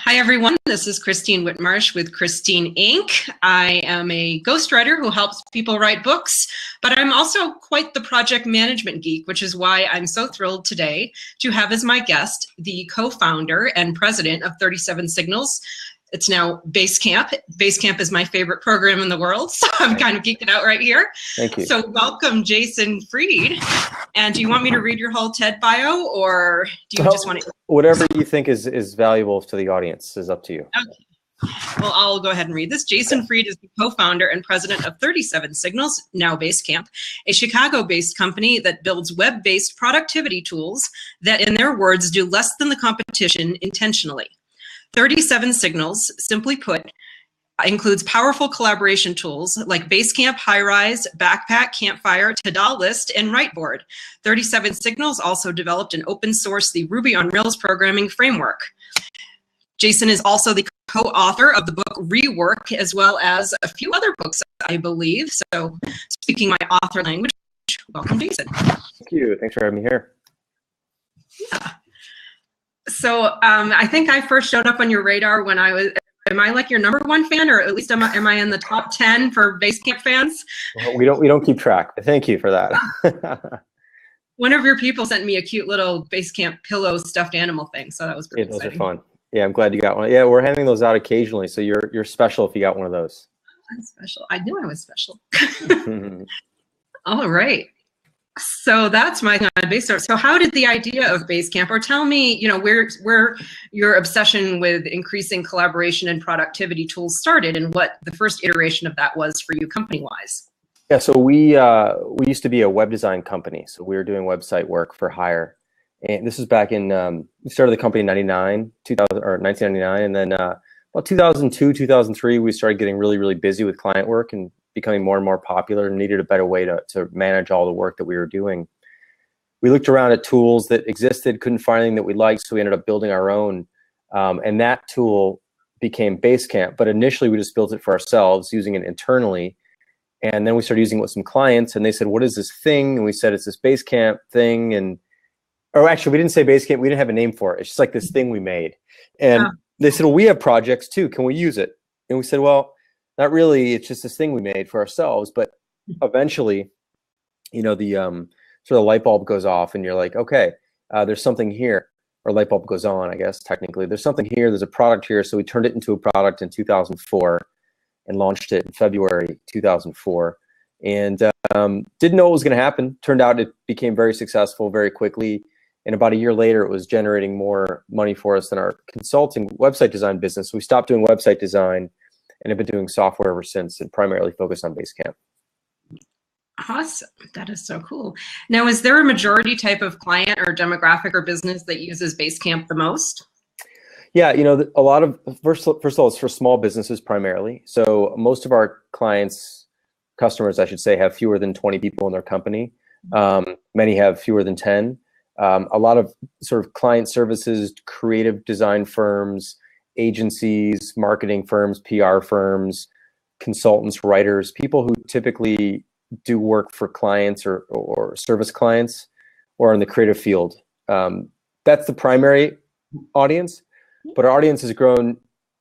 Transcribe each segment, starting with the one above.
Hi, everyone. This is Christine Whitmarsh with Christine Inc. I am a ghostwriter who helps people write books, but I'm also quite the project management geek, which is why I'm so thrilled today to have as my guest the co-founder and president of 37 Signals. It's now Basecamp. Basecamp is my favorite program in the world, so I'm kind of geeking out right here. Thank you. So welcome, Jason Fried. And do you want me to read your whole TED bio, or do you just want to? Whatever you think is valuable to the audience is up to you. Okay. Well, I'll go ahead and read this. Jason Fried is the co-founder and president of 37 Signals, now Basecamp, a Chicago-based company that builds web-based productivity tools that, in their words, do less than the competition intentionally. 37 Signals, simply put, includes powerful collaboration tools like Basecamp, Highrise, Backpack, Campfire, Todoist, and Writeboard. 37 Signals also developed and open sourced the Ruby on Rails programming framework. Jason is also the co-author of the book Rework, as well as a few other books, I believe. So speaking my author language, welcome, Jason. Thank you. Thanks for having me here. Yeah. So I think I first showed up on your radar when I was, am I like your #1 fan, or at least am I in the top 10 for Basecamp fans? Well, we don't keep track, but thank you for that. One of your people sent me a cute little Basecamp pillow stuffed animal thing, so that was pretty exciting. Those are fun. Yeah, I'm glad you got one. Yeah, we're handing those out occasionally, so you're special if you got one of those. I'm special. I knew I was special. All right. So that's my base start. So how did the idea of Basecamp, or tell me, you know, where your obsession with increasing collaboration and productivity tools started, and what the first iteration of that was for you company-wise? Yeah, so we used to be a web design company, so we were doing website work for hire, and this was back in we started the company in 1999, and then about 2002, 2003, we started getting really busy with client work and becoming more and more popular, and needed a better way to manage all the work that we were doing. We looked around at tools that existed, couldn't find anything that we liked, so we ended up building our own. And that tool became Basecamp, but initially we just built it for ourselves, using it internally. And then we started using it with some clients, and they said, what is this thing? And we said, it's this Basecamp thing. And, or actually, we didn't say Basecamp, we didn't have a name for it. It's just like this thing we made. And they said, well, we have projects too, can we use it? And we said, well, not really, it's just this thing we made for ourselves. But eventually, you know, the sort of light bulb goes off, and you're like, okay, there's something here. Or light bulb goes on, I guess, technically. There's something here, there's a product here. So we turned it into a product in 2004 and launched it in February 2004. And didn't know what was gonna happen. Turned out it became very successful very quickly. And about a year later, it was generating more money for us than our consulting website design business. So we stopped doing website design and have been doing software ever since, and primarily focused on Basecamp. Awesome. That is so cool. Now, is there a majority type of client or demographic or business that uses Basecamp the most? Yeah, you know, a lot of, first of all, it's for small businesses primarily. So most of our clients, customers, I should say, have fewer than 20 people in their company. Many have fewer than 10. A lot of sort of client services, creative design firms, agencies, marketing firms, PR firms, consultants, writers, people who typically do work for clients or service clients, or in the creative field. That's the primary audience, but our audience has grown,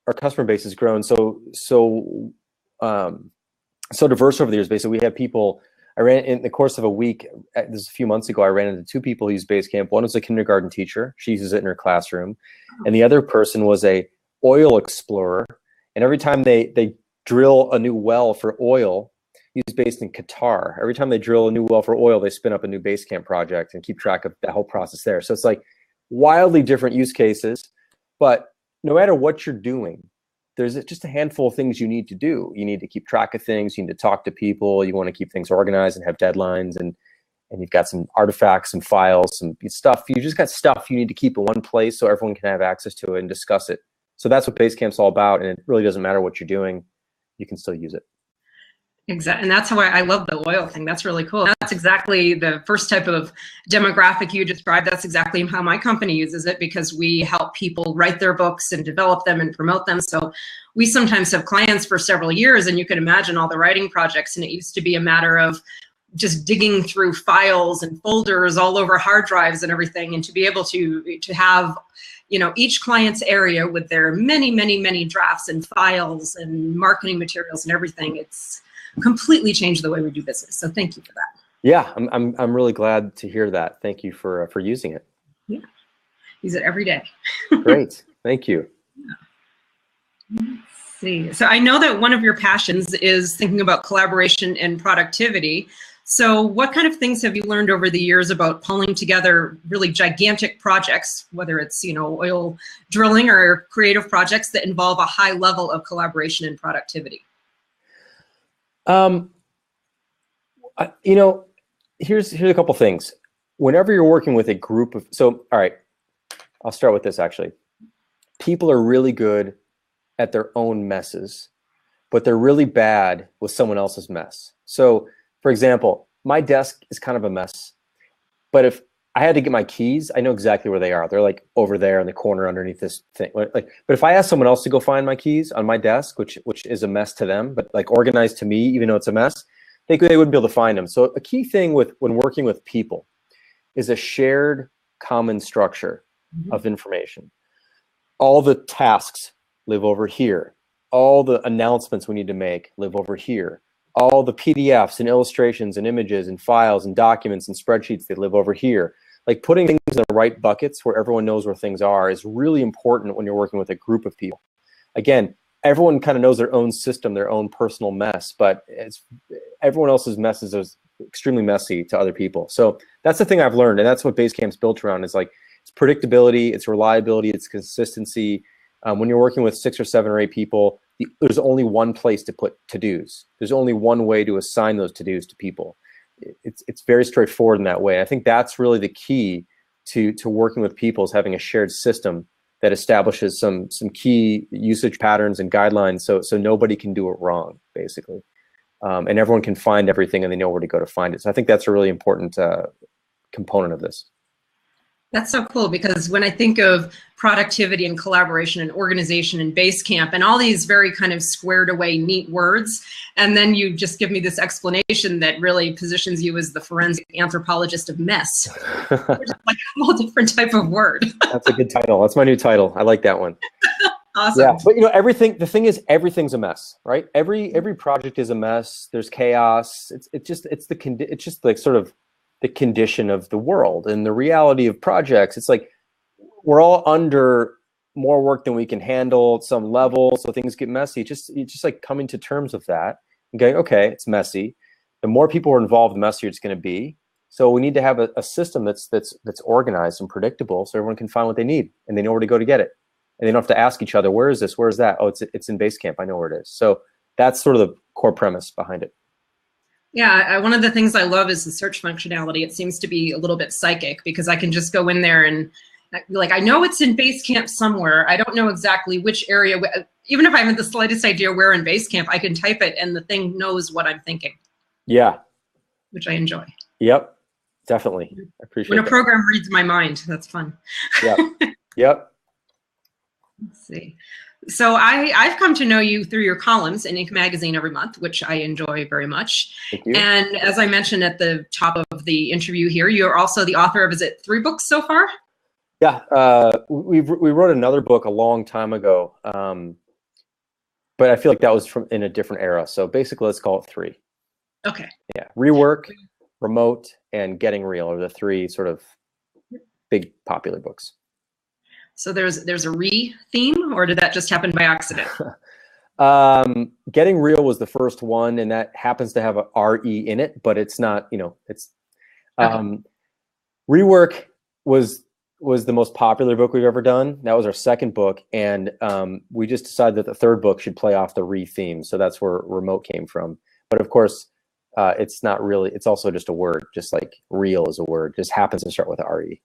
our customer base has grown so diverse over the years. Basically, we have people, I ran in the course of a week, this is a few months ago, I ran into 2 people who use Basecamp. One was a kindergarten teacher, she uses it in her classroom, and the other person was a oil explorer, and every time they drill a new well for oil, he's based in Qatar. Every time they drill a new well for oil, they spin up a new Basecamp project and keep track of the whole process there. So it's like wildly different use cases, but no matter what you're doing, there's just a handful of things you need to do. You need to keep track of things, you need to talk to people, you want to keep things organized and have deadlines, and you've got some artifacts, some files, some stuff. You just got stuff you need to keep in one place so everyone can have access to it and discuss it. So that's what Basecamp's all about, and it really doesn't matter what you're doing, you can still use it. Exactly, and that's why I love the oil thing. That's really cool. That's exactly the first type of demographic you described. That's exactly how my company uses it, because we help people write their books and develop them and promote them. So we sometimes have clients for several years, and you can imagine all the writing projects, and it used to be a matter of just digging through files and folders all over hard drives and everything, and to be able to have, you know, each client's area with their many drafts and files and marketing materials and everything, it's completely changed the way we do business. So thank you for that. Yeah, I'm really glad to hear that. Thank you for using it. Yeah, use it every day. Great, thank you. Yeah. Let's see. So I know that one of your passions is thinking about collaboration and productivity. So what kind of things have you learned over the years about pulling together really gigantic projects, whether it's, you know, oil drilling or creative projects that involve a high level of collaboration and productivity? You know, here's a couple things. Whenever you're working with a group of, so, all right, I'll start with this actually. People are really good at their own messes, but they're really bad with someone else's mess. So, for example, my desk is kind of a mess, but if I had to get my keys, I know exactly where they are. They're like over there in the corner underneath this thing. Like, but if I ask someone else to go find my keys on my desk, which is a mess to them, but like organized to me, even though it's a mess, they wouldn't be able to find them. So a key thing when working with people is a shared common structure of information. All the tasks live over here. All the announcements we need to make live over here. All the PDFs and illustrations and images and files and documents and spreadsheets, they live over here. Like putting things in the right buckets where everyone knows where things are is really important when you're working with a group of people. Again, everyone kind of knows their own system, their own personal mess, but everyone else's messes is extremely messy to other people. So that's the thing I've learned, and that's what Basecamp's built around, is like it's predictability, it's reliability, it's consistency. When you're working with 6 or 7 or 8 people, there's only one place to put to-dos. There's only one way to assign those to-dos to people. It's very straightforward in that way. I think that's really the key to working with people, is having a shared system that establishes some key usage patterns and guidelines, so nobody can do it wrong, basically. And everyone can find everything and they know where to go to find it. So I think that's a really important component of this. That's so cool, because when I think of productivity and collaboration and organization and Basecamp and all these very kind of squared away neat words, and then you just give me this explanation that really positions you as the forensic anthropologist of mess, which is like a whole different type of word. That's a good title. That's my new title. I like that one. Awesome. Yeah, but you know, the thing is, everything's a mess, right? Every project is a mess. There's chaos. It's just like sort of the condition of the world and the reality of projects. It's like we're all under more work than we can handle at some level, so things get messy. It's just like coming to terms with that and going, okay, it's messy. The more people are involved, the messier it's going to be. So we need to have a system that's organized and predictable, so everyone can find what they need and they know where to go to get it, and they don't have to ask each other, where is this? Where is that? Oh, it's in Basecamp. I know where it is. So that's sort of the core premise behind it. Yeah, one of the things I love is the search functionality. It seems to be a little bit psychic, because I can just go in there and like, I know it's in Basecamp somewhere. I don't know exactly which area. Even if I have the slightest idea where in Basecamp, I can type it and the thing knows what I'm thinking. Yeah. Which I enjoy. Yep, definitely. I appreciate it. When a program reads my mind, that's fun. Yep. Yep. Let's see. So I've come to know you through your columns in Inc. magazine every month, which I enjoy very much. Thank you. And as I mentioned at the top of the interview here, you're also the author of, is it 3 books so far? Yeah, we wrote another book a long time ago, but I feel like that was in a different era. So basically, let's call it 3. Okay. Yeah, Rework, Remote, and Getting Real are the 3 sort of big popular books. So there's a theme, or did that just happen by accident? Getting Real was the first one, and that happens to have a RE in it, but it's not, you know, it's okay. Rework was the most popular book we've ever done. That was our second book, and we just decided that the third book should play off the theme. So that's where Remote came from. But of course, it's not really, it's also just a word, just like real is a word, just happens to start with a RE.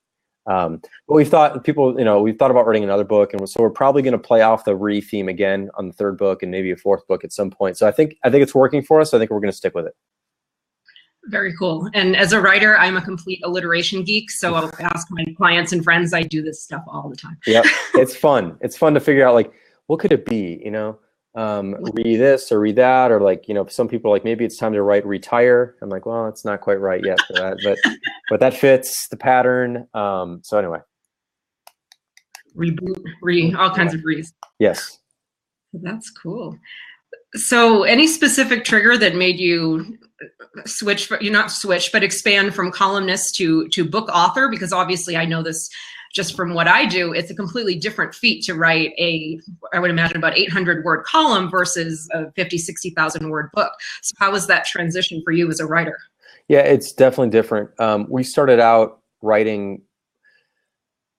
But we've thought we've thought about writing another book, and so we're probably going to play off the theme again on the third book and maybe a fourth book at some point. So I think it's working for us. So I think we're going to stick with it. Very cool. And as a writer, I'm a complete alliteration geek. So I'll ask my clients and friends. I do this stuff all the time. Yeah, it's fun. It's fun to figure out, like, what could it be? You know, read this or read that, or like, some people are like, maybe it's time to retire. I'm like, well, it's not quite right yet for that, but that fits the pattern. So anyway. Reboot, all kinds of re's. Yes. That's cool. So any specific trigger that made you switch, not switch, but expand from columnist to book author? Because obviously I know this just from what I do, it's a completely different feat to write I would imagine about 800 word column versus a 50, 60,000 word book. So how was that transition for you as a writer? Yeah, it's definitely different. We started out writing.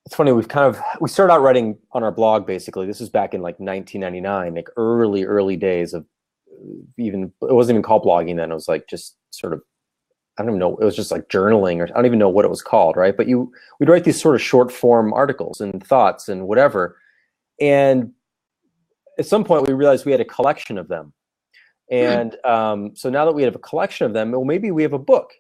It's funny, we started out writing on our blog, basically. This was back in like 1999, like early days of it wasn't even called blogging then. It was like just sort of, I don't even know, it was just like journaling, or I don't even know what it was called, right? But we'd write these sort of short form articles and thoughts and whatever. And at some point we realized we had a collection of them. And so now that we have a collection of them, well, maybe we have a book.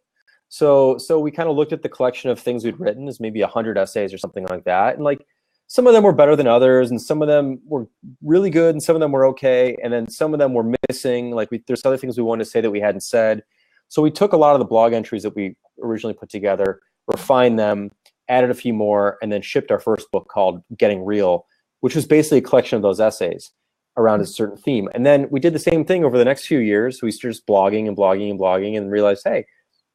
So we kind of looked at the collection of things we'd written as maybe 100 essays or something like that. And like, some of them were better than others, and some of them were really good, and some of them were okay. And then some of them were missing. Like there's other things we wanted to say that we hadn't said. So we took a lot of the blog entries that we originally put together, refined them, added a few more, and then shipped our first book called Getting Real, which was basically a collection of those essays around a certain theme. And then we did the same thing over the next few years. We started just blogging and blogging and blogging, and realized, hey,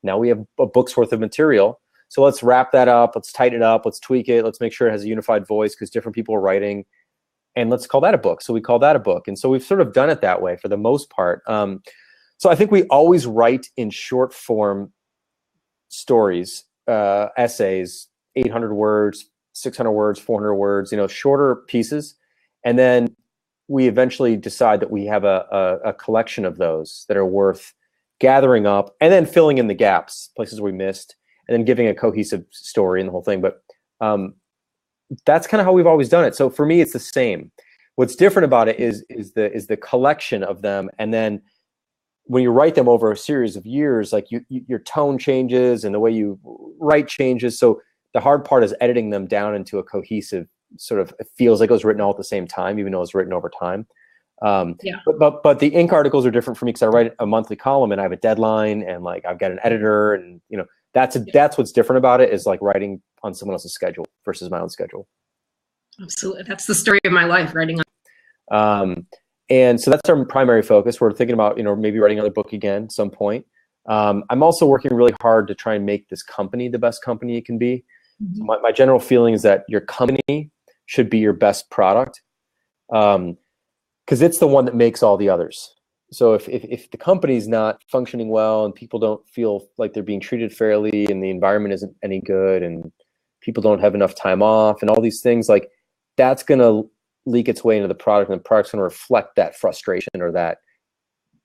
now we have a book's worth of material. So let's wrap that up. Let's tighten it up. Let's tweak it. Let's make sure it has a unified voice because different people are writing. And let's call that a book. So we call that a book. And so we've sort of done it that way for the most part. So I think we always write in short form stories, essays, 800 words, 600 words, 400 words, shorter pieces. And then we eventually decide that we have a collection of those that are worth gathering up and then filling in the gaps, places we missed, and then giving a cohesive story and the whole thing. But that's kind of how we've always done it. So for me, it's the same. What's different about it is the collection of them. And then when you write them over a series of years, like your tone changes and the way you write changes. So the hard part is editing them down into a cohesive sort of, it feels like it was written all at the same time, even though it was written over time. But the ink articles are different for me because I write a monthly column and I have a deadline, and like I've got an editor, and that's what's different about it, is like writing on someone else's schedule versus my own schedule. Absolutely. That's the story of my life, writing on. And so that's our primary focus. We're thinking about, maybe writing another book again at some point. I'm also working really hard to try and make this company the best company it can be. Mm-hmm. So my general feeling is that your company should be your best product, because it's the one that makes all the others. So if the company's not functioning well and people don't feel like they're being treated fairly and the environment isn't any good and people don't have enough time off and all these things, like that's going to leak its way into the product, and the product's going to reflect that frustration or that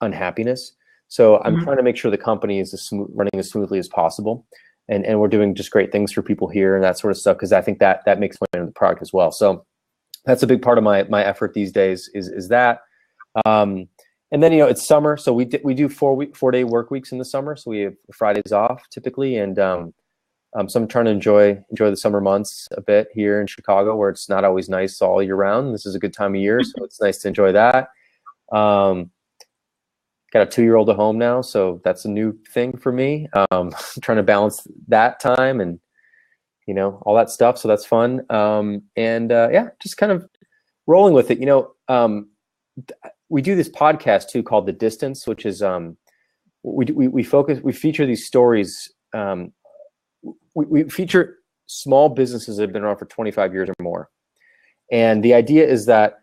unhappiness. So I'm trying to make sure the company is running as smoothly as possible. And we're doing just great things for people here and that sort of stuff, because I think that makes way into the product as well. So that's a big part of my effort these days is that. And then, it's summer. So we do 4-day work weeks in the summer. So we have Fridays off typically. And so I'm trying to enjoy the summer months a bit here in Chicago, where it's not always nice all year round. This is a good time of year, so it's nice to enjoy that. Got a 2-year-old at home now, so that's a new thing for me. Trying to balance that time and, all that stuff. So that's fun. Just kind of rolling with it. We do this podcast too called The Distance, which is we feature these stories. We feature small businesses that have been around for 25 years or more. And the idea is that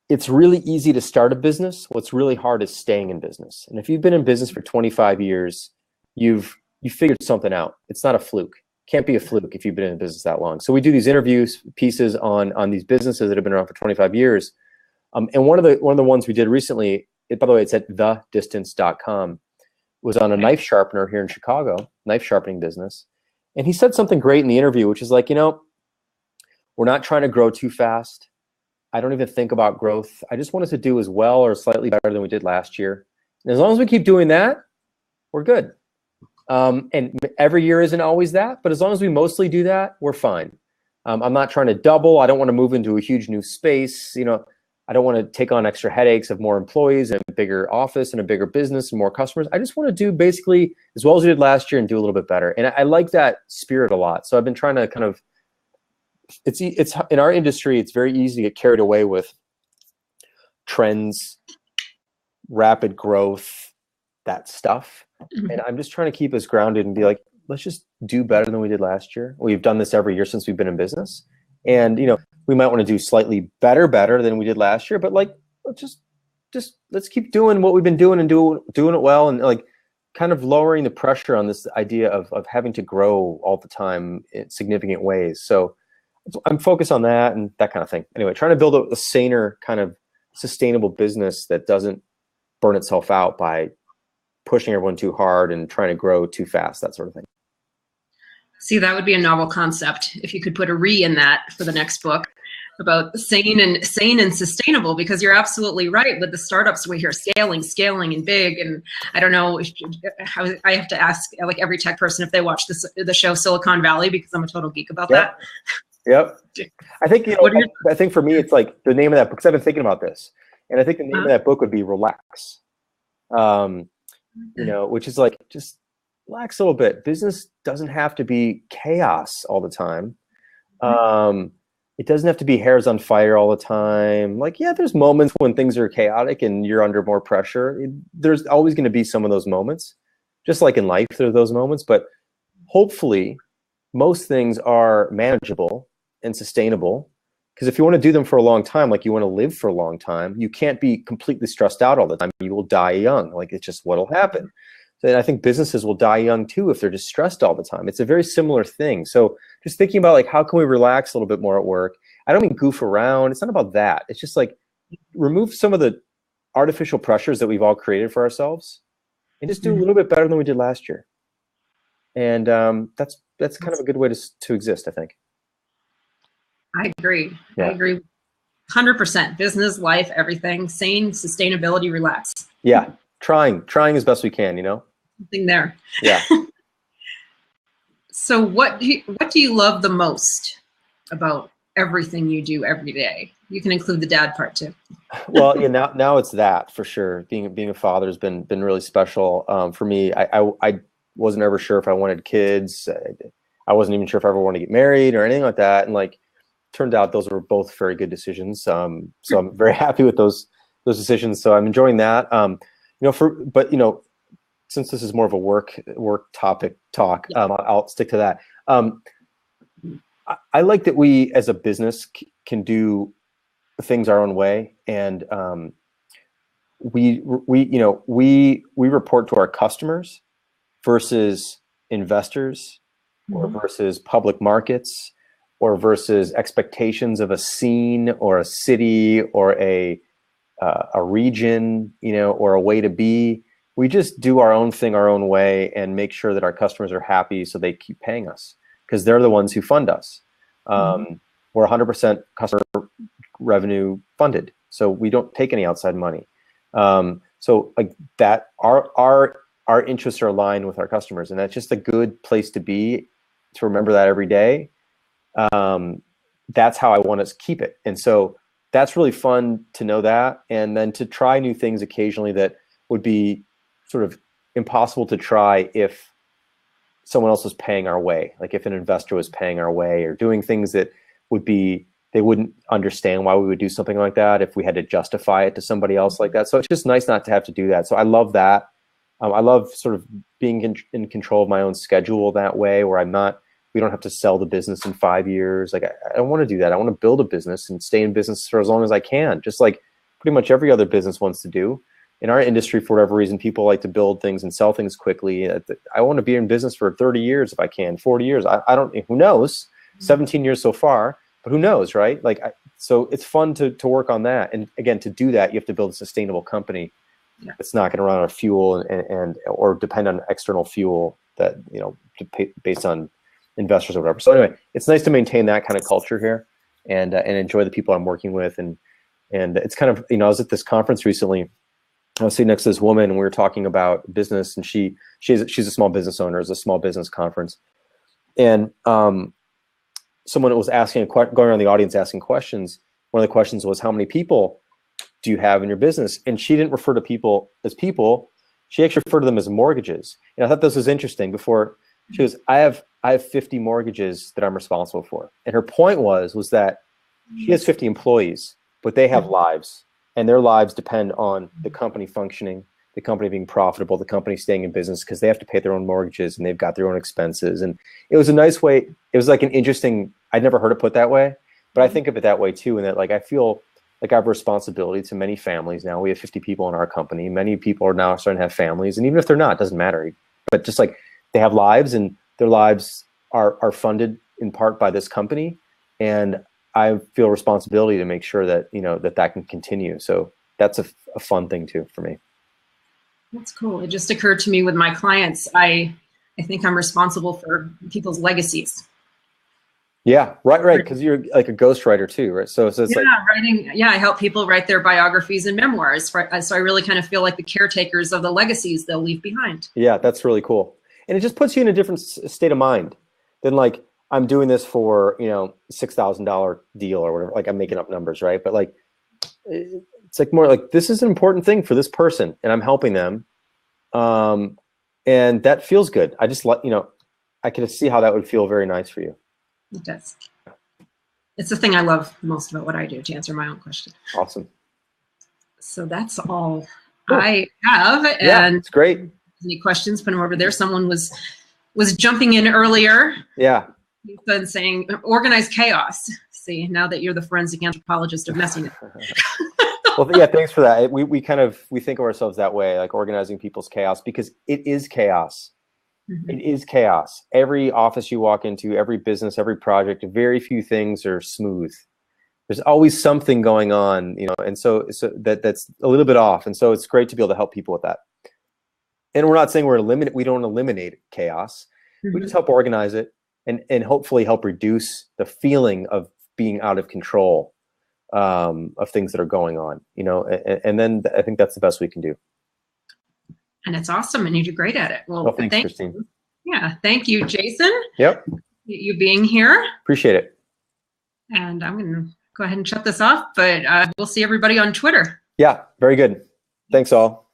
it's really easy to start a business. What's really hard is staying in business. And if you've been in business for 25 years, you figured something out. It's not a fluke. Can't be a fluke if you've been in business that long. So we do these interviews pieces on these businesses that have been around for 25 years. And one of the ones we did recently, by the way, it's at thedistance.com, was on a knife sharpener here in Chicago, knife sharpening business. And he said something great in the interview, which is like, we're not trying to grow too fast. I don't even think about growth. I just want us to do as well or slightly better than we did last year. And as long as we keep doing that, we're good. And every year isn't always that, but as long as we mostly do that, we're fine. I'm not trying to double. I don't want to move into a huge new space. I don't want to take on extra headaches of more employees and a bigger office and a bigger business and more customers. I just want to do basically as well as we did last year and do a little bit better. And I like that spirit a lot. So I've been trying to kind of, it's in our industry, it's very easy to get carried away with trends, rapid growth, that stuff. And I'm just trying to keep us grounded and be like, let's just do better than we did last year. We've done this every year since we've been in business. And, we might want to do slightly better than we did last year, but like, let's let's keep doing what we've been doing and doing it well. And like kind of lowering the pressure on this idea of having to grow all the time in significant ways. So I'm focused on that and that kind of thing. Anyway, trying to build a saner kind of sustainable business that doesn't burn itself out by pushing everyone too hard and trying to grow too fast, that sort of thing. See, that would be a novel concept if you could put a "re" in that for the next book about sane and sustainable, because you're absolutely right. With the startups, we hear scaling and big. And I don't know how, I have to ask like every tech person if they watch the show Silicon Valley, because I'm a total geek about that. Yep. I think, I think for me, it's like the name of that book, because I've been thinking about this. And I think the name of that book would be Relax, which is like, just relax a little bit. Business doesn't have to be chaos all the time. It doesn't have to be hairs on fire all the time. Like, yeah, there's moments when things are chaotic and you're under more pressure. There's always going to be some of those moments, just like in life, there are those moments. But hopefully, most things are manageable and sustainable. Because if you want to do them for a long time, like you want to live for a long time, you can't be completely stressed out all the time. You will die young. Like, it's just what'll happen. And I think businesses will die young too if they're just stressed all the time. It's a very similar thing. So just thinking about like, how can we relax a little bit more at work? I don't mean goof around. It's not about that. It's just like remove some of the artificial pressures that we've all created for ourselves and just do a little bit better than we did last year. And that's kind of a good way to exist, I think. I agree. Yeah. I agree 100%. Business, life, everything, sane, sustainability, relax. Yeah. Trying as best we can, Something there. Yeah. So what do you love the most about everything you do every day? You can include the dad part too. Well, yeah, now it's that for sure. Being a father has been really special for me. I wasn't ever sure if I wanted kids. I wasn't even sure if I ever wanted to get married or anything like that. And like, turned out those were both very good decisions. So I'm very happy with those decisions. So I'm enjoying that. Since this is more of a work topic talk, I'll stick to that. I like that we as a business can do things our own way, and we report to our customers versus investors, or versus public markets, or versus expectations of a scene or a city or a region, or a way to be. We just do our own thing our own way and make sure that our customers are happy, so they keep paying us because they're the ones who fund us. We're 100% customer revenue funded, so we don't take any outside money. So like that, our interests are aligned with our customers, and that's just a good place to be, to remember that every day. That's how I want to keep it. And so that's really fun to know that, and then to try new things occasionally that would be sort of impossible to try if someone else was paying our way, like if an investor was paying our way, or doing things that they wouldn't understand why we would do something like that if we had to justify it to somebody else like that. So it's just nice not to have to do that. So I love that. I love sort of being in control of my own schedule that way, where we don't have to sell the business in 5 years. Like I don't want to do that. I want to build a business and stay in business for as long as I can, just like pretty much every other business wants to do. In our industry, for whatever reason, people like to build things and sell things quickly. I want to be in business for 30 years if I can, 40 years. I don't, who knows, 17 years so far, but who knows, right? So it's fun to work on that. And again, to do that, you have to build a sustainable company. Yeah. It's not going to run on fuel or depend on external fuel that, based on investors or whatever. So anyway, it's nice to maintain that kind of culture here and enjoy the people I'm working with. And it's kind of, I was at this conference recently. I was sitting next to this woman, and we were talking about business, and she's a small business owner. It's a small business conference, and someone was going around the audience asking questions. One of the questions was, how many people do you have in your business? And she didn't refer to people as people. She actually referred to them as mortgages. And I thought this was interesting. Before she goes, I have 50 mortgages that I'm responsible for. And her point was that she has 50 employees, but they have lives, and their lives depend on the company functioning, the company being profitable, the company staying in business, because they have to pay their own mortgages and they've got their own expenses. And it was a nice way. It was like an interesting, I'd never heard it put that way, but I think of it that way too. And that, like, I feel like I have a responsibility to many families now. We have 50 people in our company. Many people are now starting to have families. And even if they're not, it doesn't matter. But just like they have lives, and their lives are funded in part by this company. And I feel responsibility to make sure that, that can continue. So that's a fun thing too for me. That's cool. It just occurred to me with my clients, I think I'm responsible for people's legacies. Yeah, right. Because you're like a ghostwriter too, right? So it's like writing. Yeah, I help people write their biographies and memoirs. So I really kind of feel like the caretakers of the legacies they'll leave behind. Yeah, that's really cool, and it just puts you in a different state of mind than like, I'm doing this for $6,000 deal or whatever. Like, I'm making up numbers, right? But like, it's like more like, this is an important thing for this person, and I'm helping them, and that feels good. I just I can see how that would feel very nice for you. It does. It's the thing I love most about what I do, to answer my own question. Awesome. So that's all cool. I have. Yeah, and it's great. Any questions? Put them over there. Someone was jumping in earlier. Yeah. And saying organized chaos. See, now that you're the forensic anthropologist of messiness. Well, yeah, thanks for that. We think of ourselves that way, like organizing people's chaos, because it is chaos. Mm-hmm. It is chaos. Every office you walk into, every business, every project, very few things are smooth. There's always something going on, and so that's a little bit off. And so it's great to be able to help people with that. And we're not saying we don't eliminate chaos. Mm-hmm. We just help organize it and hopefully help reduce the feeling of being out of control of things that are going on, and then I think that's the best we can do. And it's awesome, and you do great at it. Well, thanks, Christine. Yeah, thank you, Jason. Yep. You being here. Appreciate it. And I'm going to go ahead and shut this off, but we'll see everybody on Twitter. Yeah, very good. Thanks all.